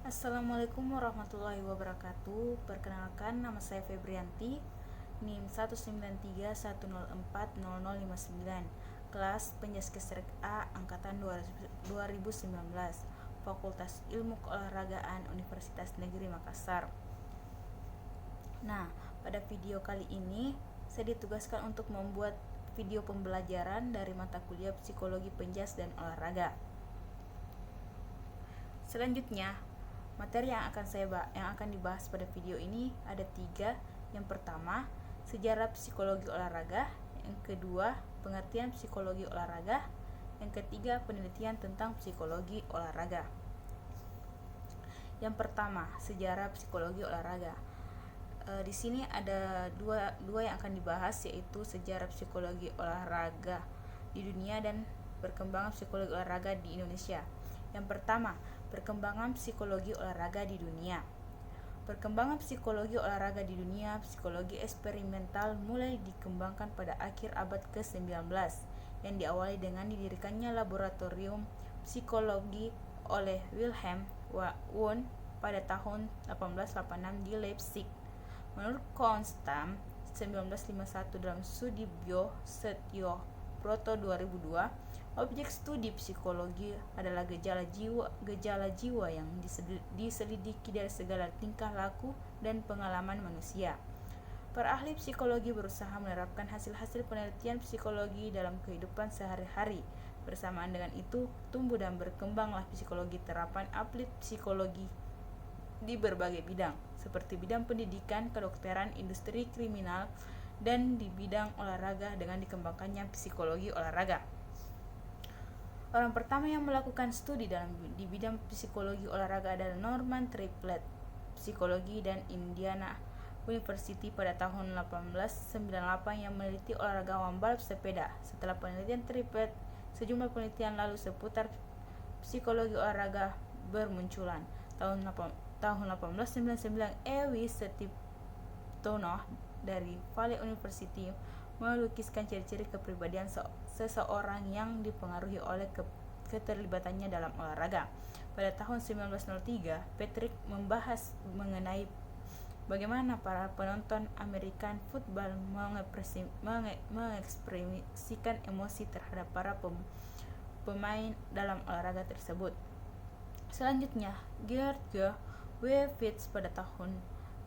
Assalamualaikum warahmatullahi wabarakatuh. Perkenalkan, nama saya Febrianti, NIM 19310400059, kelas Penjaskes Rek A angkatan 2019, Fakultas Ilmu Keolahragaan Universitas Negeri Makassar. Nah, pada video kali ini saya ditugaskan untuk membuat video pembelajaran dari mata kuliah Psikologi Penjas dan Olahraga. Selanjutnya, materi yang akan dibahas pada video ini ada 3. Yang pertama, sejarah psikologi olahraga. Yang kedua, pengertian psikologi olahraga. Yang ketiga, penelitian tentang psikologi olahraga. Yang pertama, sejarah psikologi olahraga. Di sini ada dua yang akan dibahas, yaitu sejarah psikologi olahraga di dunia dan perkembangan psikologi olahraga di Indonesia. Yang pertama, perkembangan psikologi olahraga di dunia. Perkembangan psikologi olahraga di dunia, psikologi eksperimental mulai dikembangkan pada akhir abad ke-19 yang diawali dengan didirikannya laboratorium psikologi oleh Wilhelm Wundt pada tahun 1886 di Leipzig. Menurut Konstam 1951 dalam Sudibyo Setyo Broto 2002, objek studi psikologi adalah gejala jiwa yang diselidiki dari segala tingkah laku dan pengalaman manusia. Para ahli psikologi berusaha menerapkan hasil-hasil penelitian psikologi dalam kehidupan sehari-hari. Bersamaan dengan itu, tumbuh dan berkembanglah psikologi terapan aplik psikologi di berbagai bidang, seperti bidang pendidikan, kedokteran, industri kriminal, dan di bidang olahraga dengan dikembangkannya psikologi olahraga. Orang pertama yang melakukan studi di bidang psikologi olahraga adalah Norman Triplett, psikologi dan Indiana University pada tahun 1898 yang meneliti olahragawan balap sepeda. Setelah penelitian Triplett, sejumlah penelitian lalu seputar psikologi olahraga bermunculan. Tahun 1899, Ewi Setiptono dari Valley University melukiskan ciri-ciri kepribadian seseorang yang dipengaruhi oleh keterlibatannya dalam olahraga. Pada tahun 1903, Patrick membahas mengenai bagaimana para penonton American football mengekspresikan emosi terhadap para pemain dalam olahraga tersebut. Selanjutnya, George W. Fitz pada tahun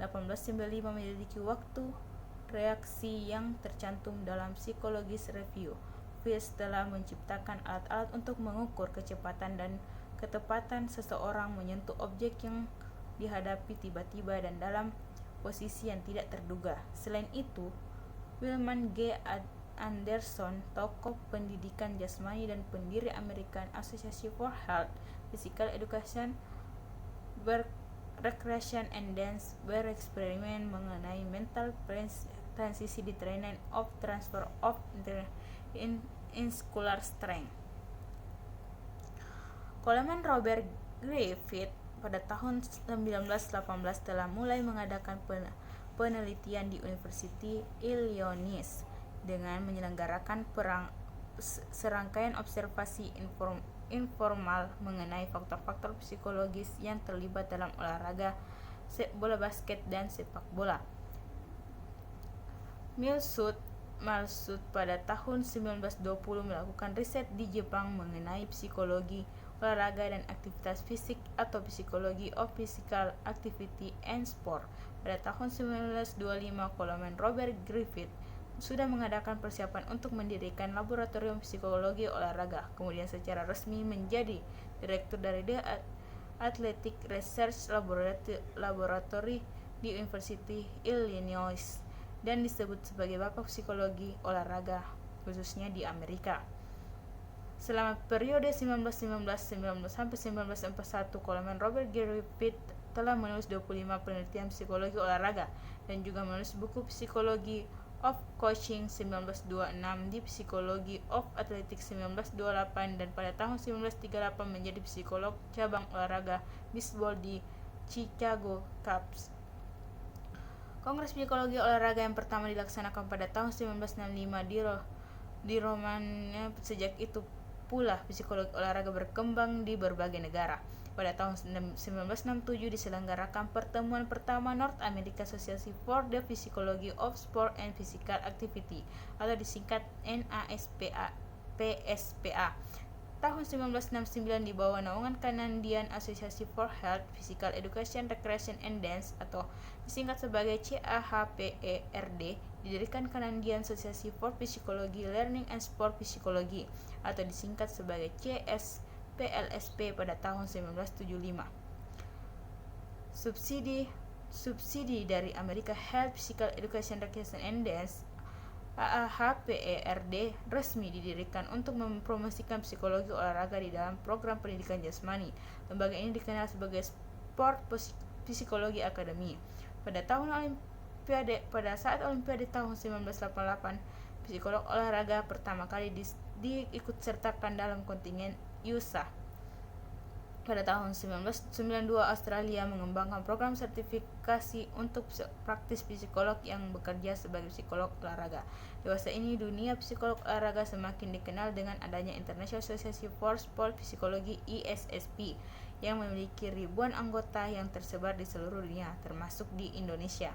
1895 menyelidiki waktu reaksi yang tercantum dalam Psychologist Review. Fitz telah menciptakan alat-alat untuk mengukur kecepatan dan ketepatan seseorang menyentuh objek yang dihadapi tiba-tiba dan dalam posisi yang tidak terduga. Selain itu, William G. Anderson, tokoh pendidikan jasmani dan pendiri American Association for Health, Physical Education, Recreation and Dance, bereksperimen mengenai mental transisi di training of transfer of muscular strength. Coleman Robert Griffith pada tahun 1918 telah mulai mengadakan penelitian di University Illinois dengan menyelenggarakan serangkaian observasi informal mengenai faktor-faktor psikologis yang terlibat dalam olahraga bola basket dan sepak bola. Malsud pada tahun 1920 melakukan riset di Jepang mengenai psikologi olahraga dan aktivitas fisik atau psikologi of physical activity and sport. Pada tahun 1925, Coleman Robert Griffith sudah mengadakan persiapan untuk mendirikan laboratorium psikologi olahraga, kemudian secara resmi menjadi direktur dari The Athletic Research Laboratory di University Illinois dan disebut sebagai bapak psikologi olahraga khususnya di Amerika. Selama periode 1919 sampai 1941, Coleman Robert Griffith telah menulis 25 penelitian psikologi olahraga dan juga menulis buku Psikologi of Coaching 1926, di Psikologi of Athletics 1928, dan pada tahun 1938 menjadi psikolog cabang olahraga bisbol di Chicago Cubs. Kongres Psikologi Olahraga yang pertama dilaksanakan pada tahun 1965 di Romania. Sejak itu pula psikologi olahraga berkembang di berbagai negara. Pada tahun 1967 diselenggarakan pertemuan pertama North American Society for the Psychology of Sport and Physical Activity atau disingkat NASPA PSPA. Tahun 1969 di bawah naungan Canadian Association for Health, Physical Education, Recreation and Dance atau disingkat sebagai CAHPERD didirikan Canadian Association for Psychology, Learning and Sport Psychology atau disingkat sebagai CSPLSP pada tahun 1975. Subsidi dari American Health, Physical Education, Recreation and Dance AAHPERD resmi didirikan untuk mempromosikan psikologi olahraga di dalam program pendidikan jasmani. Lembaga ini dikenal sebagai Sport Psychology Academy. Pada saat Olimpiade tahun 1988, psikolog olahraga pertama kali diikutsertakan dalam kontingen USA. Pada tahun 1992, Australia mengembangkan program sertifikasi untuk praktis psikolog yang bekerja sebagai psikolog olahraga. Dewasa ini, dunia psikolog olahraga semakin dikenal dengan adanya International Association for Sport Psychology (ISSP) yang memiliki ribuan anggota yang tersebar di seluruh dunia, termasuk di Indonesia.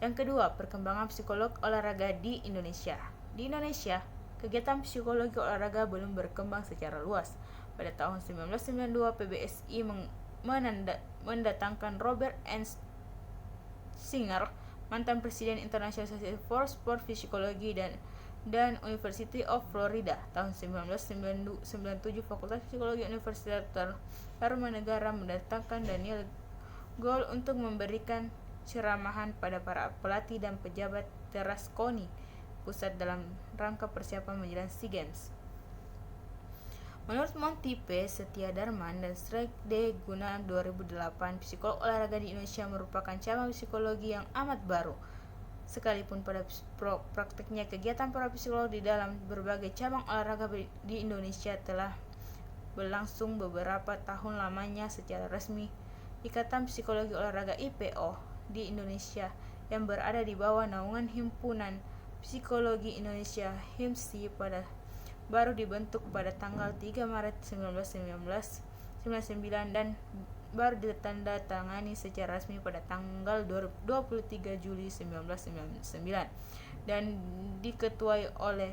Yang kedua, perkembangan psikolog olahraga di Indonesia. Di Indonesia, kegiatan psikologi olahraga belum berkembang secara luas. Pada tahun 1992, PBSI mendatangkan Robert N. Singer, mantan presiden International Society for Sport Psychology dan University of Florida. Tahun 1997, Fakultas Psikologi Universitas Tarumanegara mendatangkan Daniel Gold untuk memberikan ceramahan pada para pelatih dan pejabat teras KONI pusat dalam rangka persiapan menjelang SEA Games. Menurut Monty P. Setiadarman dan Sreg D. Gunawan 2008, psikolog olahraga di Indonesia merupakan cabang psikologi yang amat baru. Sekalipun pada prakteknya kegiatan para psikolog di dalam berbagai cabang olahraga di Indonesia telah berlangsung beberapa tahun lamanya secara resmi, Ikatan Psikologi Olahraga IPO di Indonesia yang berada di bawah naungan Himpunan Psikologi Indonesia (HIMSI) baru dibentuk pada tanggal 3 Maret 1999 dan baru ditandatangani secara resmi pada tanggal 23 Juli 1999 dan diketuai oleh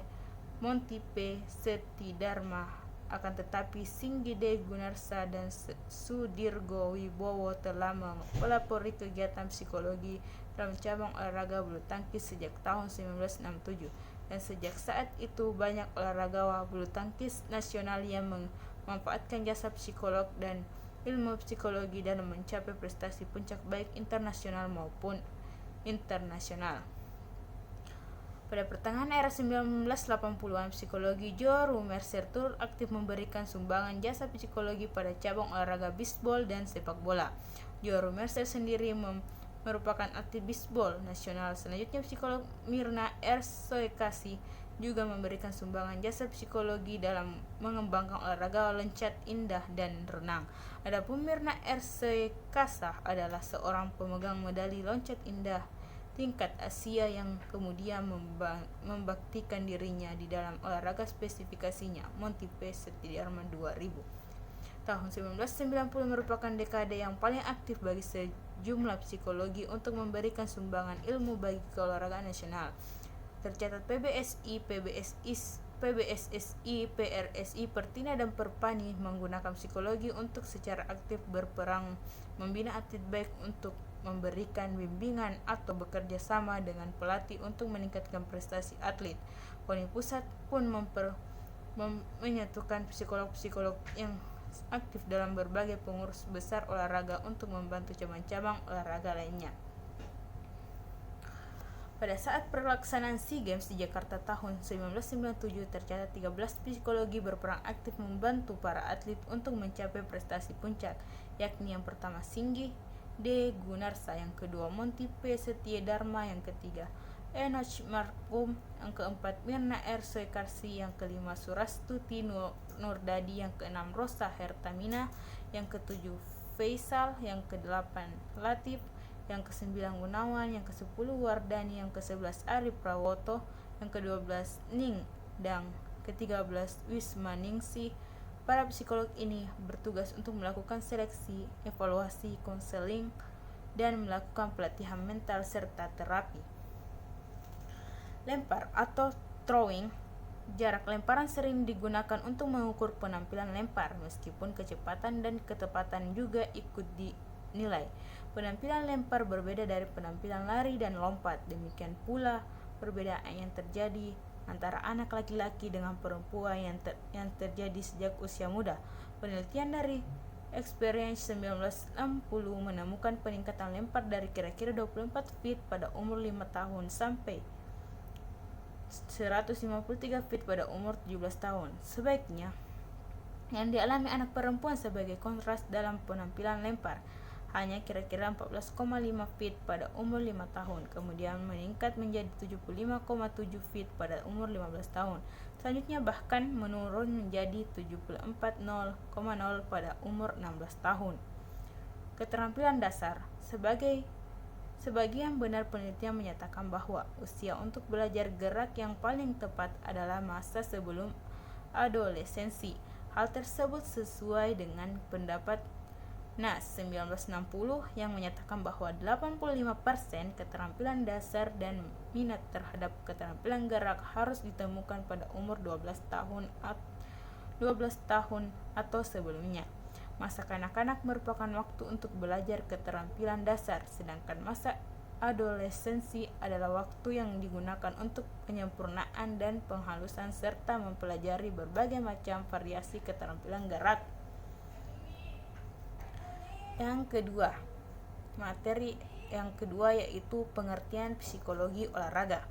Monty P. Setidarma. Akan tetapi Singgide Gunarsa dan Sudirgo Wibowo telah mempelopori kegiatan psikologi dalam cabang olahraga bulu tangkis sejak tahun 1967. Dan sejak saat itu banyak olahragawan bulu tangkis nasional yang memanfaatkan jasa psikolog dan ilmu psikologi dalam mencapai prestasi puncak baik internasional maupun internasional. Pada pertengahan era 1980-an, psikologi Joe Mercer turut aktif memberikan sumbangan jasa psikologi pada cabang olahraga bisbol dan sepak bola. Joe Mercer sendiri merupakan atlet bisbol nasional. Selanjutnya, psikolog Mirna R. Soekasi juga memberikan sumbangan jasa psikologi dalam mengembangkan olahraga loncat indah dan renang. Adapun Mirna R. Soekasa adalah seorang pemegang medali loncat indah tingkat Asia yang kemudian membaktikan dirinya di dalam olahraga spesifikasinya Monty P. Setiadarman 2000. Tahun 1990 merupakan dekade yang paling aktif bagi sejumlah psikologi untuk memberikan sumbangan ilmu bagi keolahragaan nasional. Tercatat PBSI, PBSSI, PRSI, Pertina dan Perpani menggunakan psikologi untuk secara aktif berperang membina atlet baik untuk memberikan bimbingan atau bekerja sama dengan pelatih untuk meningkatkan prestasi atlet. KONI Pusat pun menyatukan psikolog-psikolog yang aktif dalam berbagai pengurus besar olahraga untuk membantu cabang-cabang olahraga lainnya. Pada saat pelaksanaan SEA Games di Jakarta tahun 1997, tercatat 13 psikologi berperan aktif membantu para atlet untuk mencapai prestasi puncak, yakni yang pertama Singgi D. Gunarsa, yang kedua Monty P. Setiadarma, yang ketiga Enoch Markum, yang keempat Mirna R. Soekasi, yang kelima Surastuti Nurdadi, yang keenam Rosa Hertamina, yang ketujuh Faisal, yang kedelapan Latif, yang kesembilan Gunawan, yang ke-10 Wardani, yang ke-11 Ari Prawoto, yang ke-12 Ning, dan ke-13 Wisma Ningsih Para psikolog ini bertugas untuk melakukan seleksi, evaluasi, konseling, dan melakukan pelatihan mental serta terapi. Lempar atau throwing. Jarak lemparan sering digunakan untuk mengukur penampilan lempar, meskipun kecepatan dan ketepatan juga ikut dinilai. Penampilan lempar berbeda dari penampilan lari dan lompat. Demikian pula perbedaan yang terjadi antara anak laki-laki dengan perempuan yang terjadi sejak usia muda. Penelitian dari Experience 1960 menemukan peningkatan lempar dari kira-kira 24 feet pada umur 5 tahun sampai 153 feet pada umur 17 tahun. Sebaiknya yang dialami anak perempuan sebagai kontras dalam penampilan lempar hanya kira-kira 14,5 feet pada umur 5 tahun, kemudian meningkat menjadi 75,7 feet pada umur 15 tahun. Selanjutnya bahkan menurun menjadi 74,0 pada umur 16 tahun. Keterampilan dasar. Sebagian benar penelitian menyatakan bahwa usia untuk belajar gerak yang paling tepat adalah masa sebelum adolescensi. Hal tersebut sesuai dengan pendapat Nas 1960 yang menyatakan bahwa 85% keterampilan dasar dan minat terhadap keterampilan gerak harus ditemukan pada umur 12 tahun atau sebelumnya. Masa kanak-kanak merupakan waktu untuk belajar keterampilan dasar, sedangkan masa adolescensi adalah waktu yang digunakan untuk penyempurnaan dan penghalusan serta mempelajari berbagai macam variasi keterampilan gerak. Materi yang kedua yaitu pengertian psikologi olahraga.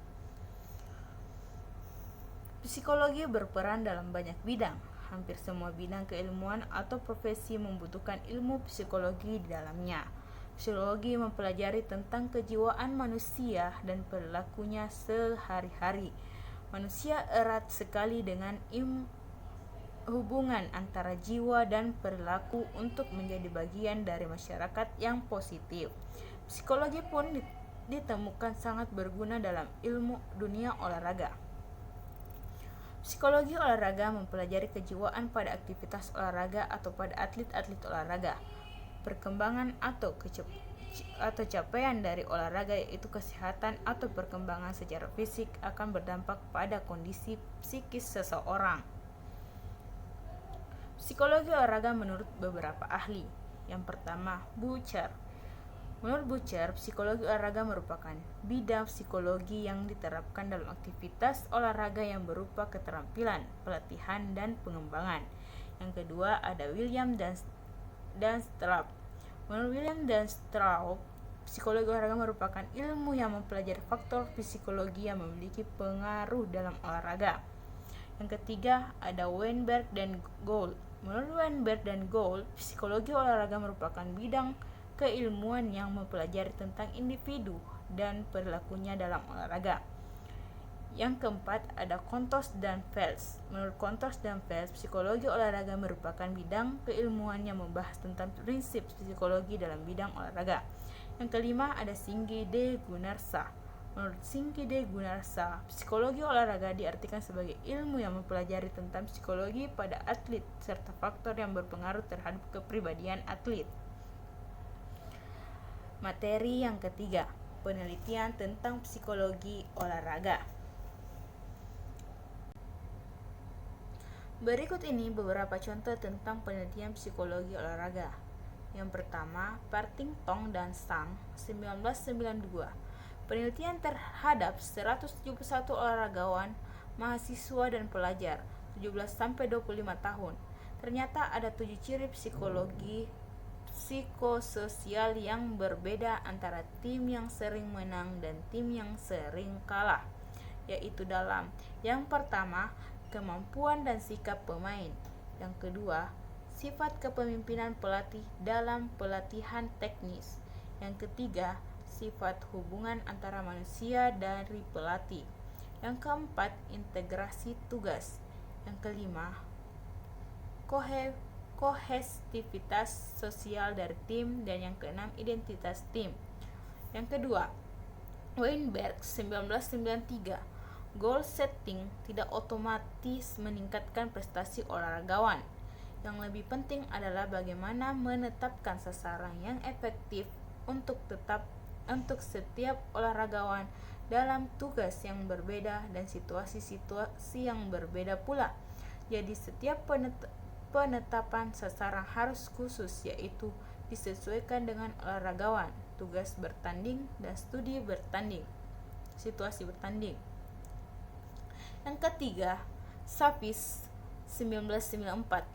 Psikologi berperan dalam banyak bidang. Hampir semua bidang keilmuan atau profesi membutuhkan ilmu psikologi di dalamnya. Psikologi mempelajari tentang kejiwaan manusia dan perilakunya sehari-hari. Manusia erat sekali dengan hubungan antara jiwa dan perilaku untuk menjadi bagian dari masyarakat yang positif. Psikologi pun ditemukan sangat berguna dalam ilmu dunia olahraga. Psikologi olahraga mempelajari kejiwaan pada aktivitas olahraga atau pada atlet-atlet olahraga. Perkembangan atau capaian dari olahraga, yaitu kesehatan atau perkembangan secara fisik, akan berdampak pada kondisi psikis seseorang. Psikologi olahraga menurut beberapa ahli. Yang pertama, Bucher. Menurut Bucher, psikologi olahraga merupakan bidang psikologi yang diterapkan dalam aktivitas olahraga yang berupa keterampilan, pelatihan, dan pengembangan. Yang kedua, ada William dan Straub. Menurut William dan Straub, psikologi olahraga merupakan ilmu yang mempelajari faktor psikologi yang memiliki pengaruh dalam olahraga. Yang ketiga, ada Weinberg dan Gould. Menurut Weinberg dan Gould, psikologi olahraga merupakan bidang keilmuan yang mempelajari tentang individu dan perilakunya dalam olahraga. Yang keempat, ada Kontos dan Fels. Menurut Kontos dan Fels, psikologi olahraga merupakan bidang keilmuan yang membahas tentang prinsip psikologi dalam bidang olahraga. Yang kelima, ada Singgi de Gunarsa. Menurut Singgi de Gunarsa, psikologi olahraga diartikan sebagai ilmu yang mempelajari tentang psikologi pada atlet serta faktor yang berpengaruh terhadap kepribadian atlet. Materi yang ketiga, penelitian tentang psikologi olahraga. Berikut ini beberapa contoh tentang penelitian psikologi olahraga. Yang pertama, Partington dan Sang 1992. Penelitian terhadap 171 olahragawan, mahasiswa dan pelajar 17-25 tahun. Ternyata ada 7 ciri psikososial yang berbeda antara tim yang sering menang dan tim yang sering kalah, yaitu dalam: yang pertama, kemampuan dan sikap pemain; yang kedua, sifat kepemimpinan pelatih dalam pelatihan teknis; yang ketiga, sifat hubungan antara manusia dari pelatih; yang keempat, integrasi tugas; yang kelima, kohesivitas sosial dari tim; dan yang keenam, identitas tim. Yang kedua, Weinberg 1993, goal setting tidak otomatis meningkatkan prestasi olahragawan. Yang lebih penting adalah bagaimana menetapkan sasaran yang efektif untuk setiap olaragawan dalam tugas yang berbeda dan situasi-situasi yang berbeda pula. Jadi setiap penetapan sasaran harus khusus, yaitu disesuaikan dengan olaragawan, tugas bertanding, dan studi bertanding, situasi bertanding. Yang ketiga, Savage 1994.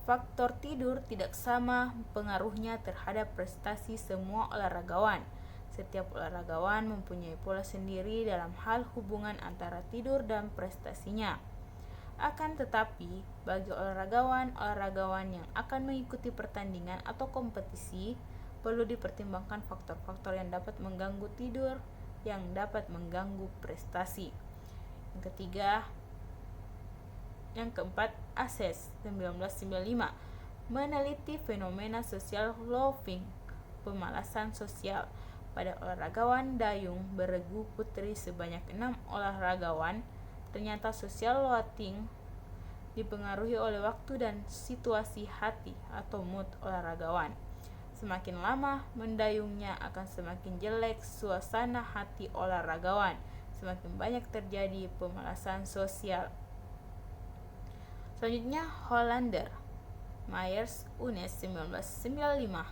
Faktor tidur tidak sama pengaruhnya terhadap prestasi semua olaragawan. Setiap olaragawan mempunyai pola sendiri dalam hal hubungan antara tidur dan prestasinya. Akan tetapi, bagi olaragawan yang akan mengikuti pertandingan atau kompetisi, perlu dipertimbangkan faktor-faktor yang dapat mengganggu tidur, yang dapat mengganggu prestasi. Yang keempat, Ases 1995 meneliti fenomena social loafing, pemalasan sosial, pada olaragawan dayung beregu putri sebanyak 6 olaragawan. Ternyata social loafing dipengaruhi oleh waktu dan situasi hati atau mood olaragawan. Semakin lama mendayungnya akan semakin jelek suasana hati olaragawan, semakin banyak terjadi pemalasan sosial. Selanjutnya, Hollander, Myers, Unes 1995.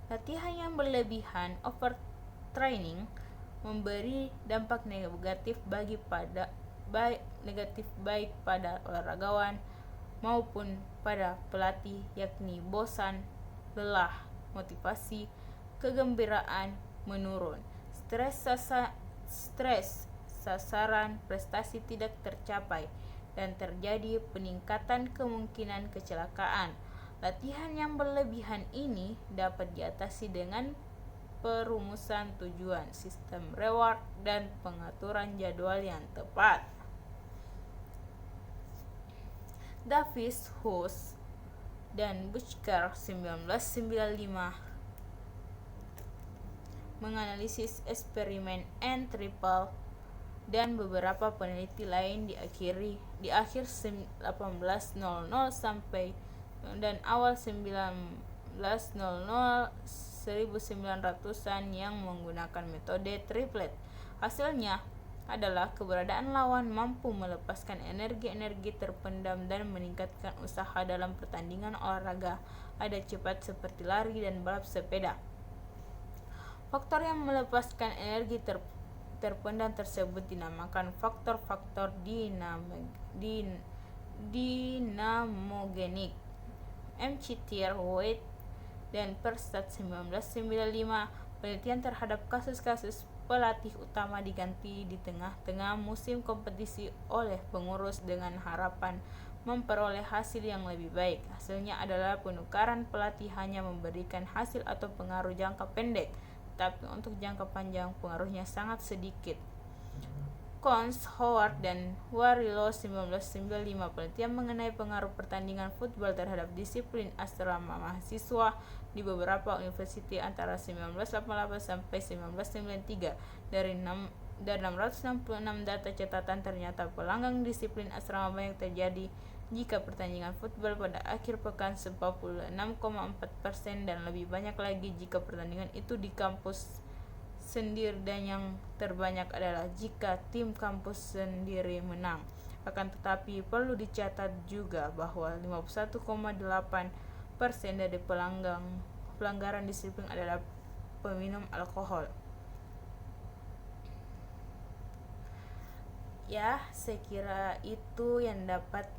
Latihan yang berlebihan, overtraining, memberi dampak negatif baik pada olaragawan maupun pada pelatih, yakni bosan, lelah, motivasi, kegembiraan menurun, stres, sasaran prestasi tidak tercapai, dan terjadi peningkatan kemungkinan kecelakaan. Latihan yang berlebihan ini dapat diatasi dengan perumusan tujuan, sistem reward, dan pengaturan jadwal yang tepat. Davis, Hus, dan Butcher 1995 menganalisis eksperimen N-triple dan beberapa peneliti lain di akhir 1800 sampai dan awal 1900-an yang menggunakan metode triplet. Hasilnya adalah keberadaan lawan mampu melepaskan energi-energi terpendam dan meningkatkan usaha dalam pertandingan olahraga ada cepat seperti lari dan balap sepeda. Faktor yang melepaskan energi terpendam tersebut dinamakan faktor-faktor dinamogenik. McTeer, White, dan Persad 1995 penelitian terhadap kasus-kasus pelatih utama diganti di tengah-tengah musim kompetisi oleh pengurus dengan harapan memperoleh hasil yang lebih baik. Hasilnya adalah penukaran pelatih hanya memberikan hasil atau pengaruh jangka pendek, tapi untuk jangka panjang pengaruhnya sangat sedikit. Cons, Howard, dan Warrilow 1995 penelitian mengenai pengaruh pertandingan football terhadap disiplin asrama mahasiswa di beberapa universitas antara 1988 sampai 1993. Dari 666 data catatan, ternyata pelanggang disiplin asrama banyak terjadi jika pertandingan football pada akhir pekan 46,4%, dan lebih banyak lagi jika pertandingan itu di kampus sendiri, dan yang terbanyak adalah jika tim kampus sendiri menang. Akan tetapi perlu dicatat juga bahwa 51,8% dari pelanggaran disiplin adalah peminum alkohol. Ya, saya kira itu yang dapat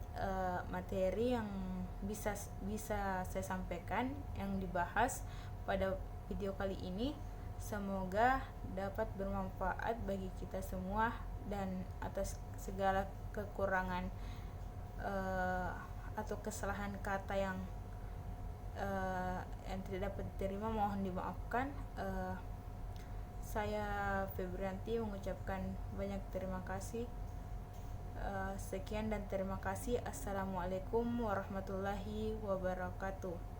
materi yang bisa saya sampaikan, yang dibahas pada video kali ini. Semoga dapat bermanfaat bagi kita semua, dan atas segala kekurangan atau kesalahan kata yang tidak dapat diterima mohon dimaafkan. Saya Febrianti mengucapkan banyak terima kasih. Sekian dan terima kasih. Assalamualaikum warahmatullahi wabarakatuh.